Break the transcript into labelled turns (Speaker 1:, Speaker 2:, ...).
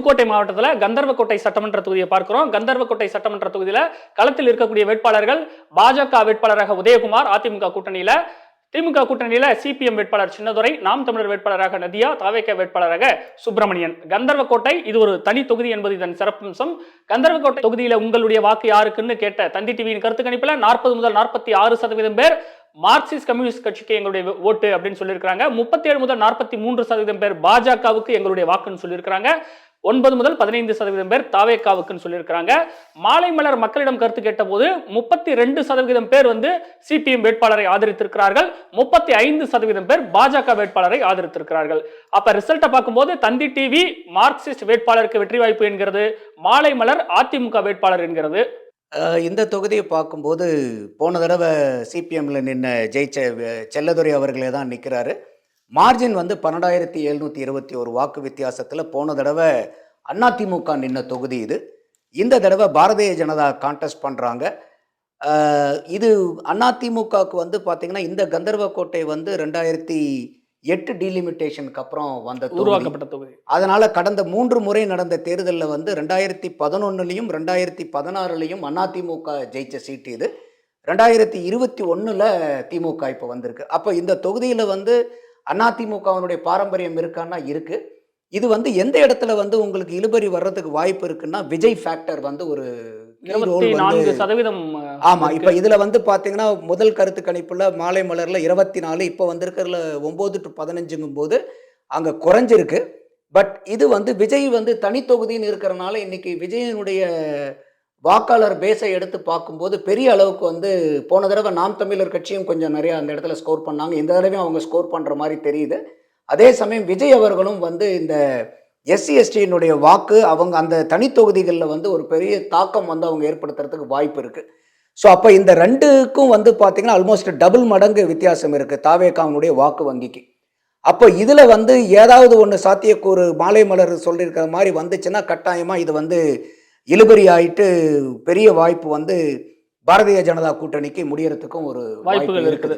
Speaker 1: புதுக்கோட்டை மாவட்டத்தில் கந்தர்வக்கோட்டை சட்டமன்ற தொகுதியை பார்க்கிறோம். கந்தர்வக்கோட்டை சட்டமன்ற தொகுதியில களத்தில் இருக்கக்கூடிய வேட்பாளர்கள் பாஜக வேட்பாளராக உதயகுமார், அதிமுக கூட்டணியில, திமுக கூட்டணியில சிபிஎம் வேட்பாளர் சின்னதுரை, நாம் தமிழர் வேட்பாளராக நதியா, தாவேக வேட்பாளராக சுப்பிரமணியன். கந்தர்வக்கோட்டை இது ஒரு தனி தொகுதி என்பது இதன் சிறப்பம்சம். கந்தர்வக்கோட்டை தொகுதியில உங்களுடைய வாக்கு யாருக்குன்னு கேட்ட தந்தி டிவியின் கருத்து கணிப்புல 40 முதல் 46% பேர் மார்க்சிஸ்ட் கம்யூனிஸ்ட் கட்சிக்கு எங்களுடைய ஓட்டு அப்படின்னு சொல்லியிருக்காங்க. 37 முதல் 43% பேர் பாஜகவுக்கு எங்களுடைய வாக்குன்னு சொல்லியிருக்காங்க. 9 முதல் 15% பேர் தாவேக்காவுக்குன்னு சொல்லியிருக்காங்க. மாலை மலர் மக்களிடம் கருத்து கேட்ட போது 32% பேர் சிபிஎம் வேட்பாளரை ஆதரித்திருக்கிறார்கள். 35% பேர் பாஜக வேட்பாளரை ஆதரித்திருக்கிறார்கள். அப்ப ரிசல்ட்டை பார்க்கும்போது தந்தி டிவி மார்க்சிஸ்ட் வேட்பாளருக்கு வெற்றி வாய்ப்பு என்கிறது, மாலை மலர் அதிமுக வேட்பாளர் என்கிறது.
Speaker 2: இந்த தொகுதியை பார்க்கும்போது போன தடவை சிபிஎம்ல ஜெயிச்ச செல்லதுரை அவர்களே தான் நிற்கிறாரு. மார்ஜின் 12,721 வாக்கு வித்தியாசத்தில் போன தடவை அதிமுக நின்ன தொகுதி இது. இந்த தடவை பாரதிய ஜனதா கான்டெஸ்ட் பண்ணுறாங்க. இது அதிமுகவுக்கு பார்த்தீங்கன்னா இந்த கந்தர்வக்கோட்டை 2008 டீலிமிட்டேஷனுக்கு அப்புறம்
Speaker 1: உருவாக்கப்பட்ட தொகுதி.
Speaker 2: அதனால கடந்த 3 முறை நடந்த தேர்தலில் 2011லையும் 2016லையும் அதிமுக ஜெயிச்ச சீட்டு இது. 2021ல் திமுக இப்போ வந்திருக்கு. அப்போ இந்த தொகுதியில் அதிமுகவினுடைய பாரம்பரியம் இருக்கான்னா இருக்கு. இது எந்த இடத்துல உங்களுக்கு இழுபறி வர்றதுக்கு வாய்ப்பு இருக்குன்னா விஜய் ஃபேக்டர் ஒரு
Speaker 1: 24%.
Speaker 2: ஆமா, இப்ப இதுல பாத்தீங்கன்னா முதல் கருத்து கணிப்புல மாலை மலர்ல 24, இப்ப வந்திருக்கிறதுல 9 to 15ங்கும் போது அங்க குறைஞ்சிருக்கு. பட் இது விஜய் தனி தொகுதின்னு இருக்கிறனால இன்னைக்கு விஜயனுடைய வாக்காளர் பேஸை எடுத்து பார்க்கும்போது பெரிய அளவுக்கு போன தடவை நாம் தமிழர் கட்சியும் கொஞ்சம் நிறைய அந்த இடத்துல ஸ்கோர் பண்ணாங்க. இந்த தடவையும் அவங்க ஸ்கோர் பண்ற மாதிரி தெரியுது. அதே சமயம் விஜய் அவர்களும் இந்த எஸ்சி எஸ்டியினுடைய வாக்கு அவங்க அந்த தனி தொகுதிகளில் ஒரு பெரிய தாக்கம் அவங்க ஏற்படுத்துறதுக்கு வாய்ப்பு இருக்கு. ஸோ அப்போ இந்த ரெண்டுக்கும் பார்த்தீங்கன்னா ஆல்மோஸ்ட் டபுள் மடங்கு வித்தியாசம் இருக்கு தாவேகாவுடைய வாக்கு வங்கிக்கு. அப்போ இதுல ஏதாவது ஒன்று சாத்தியக்கூறு மாலை மலர் சொல்லியிருக்கிற மாதிரி வந்துச்சுன்னா கட்டாயமா இது இழுபறி ஆயிட்டு பெரிய வாய்ப்பு பாரதிய ஜனதா கூட்டணிக்கு முடியறதுக்கும் ஒரு வாய்ப்புகள் இருக்குது.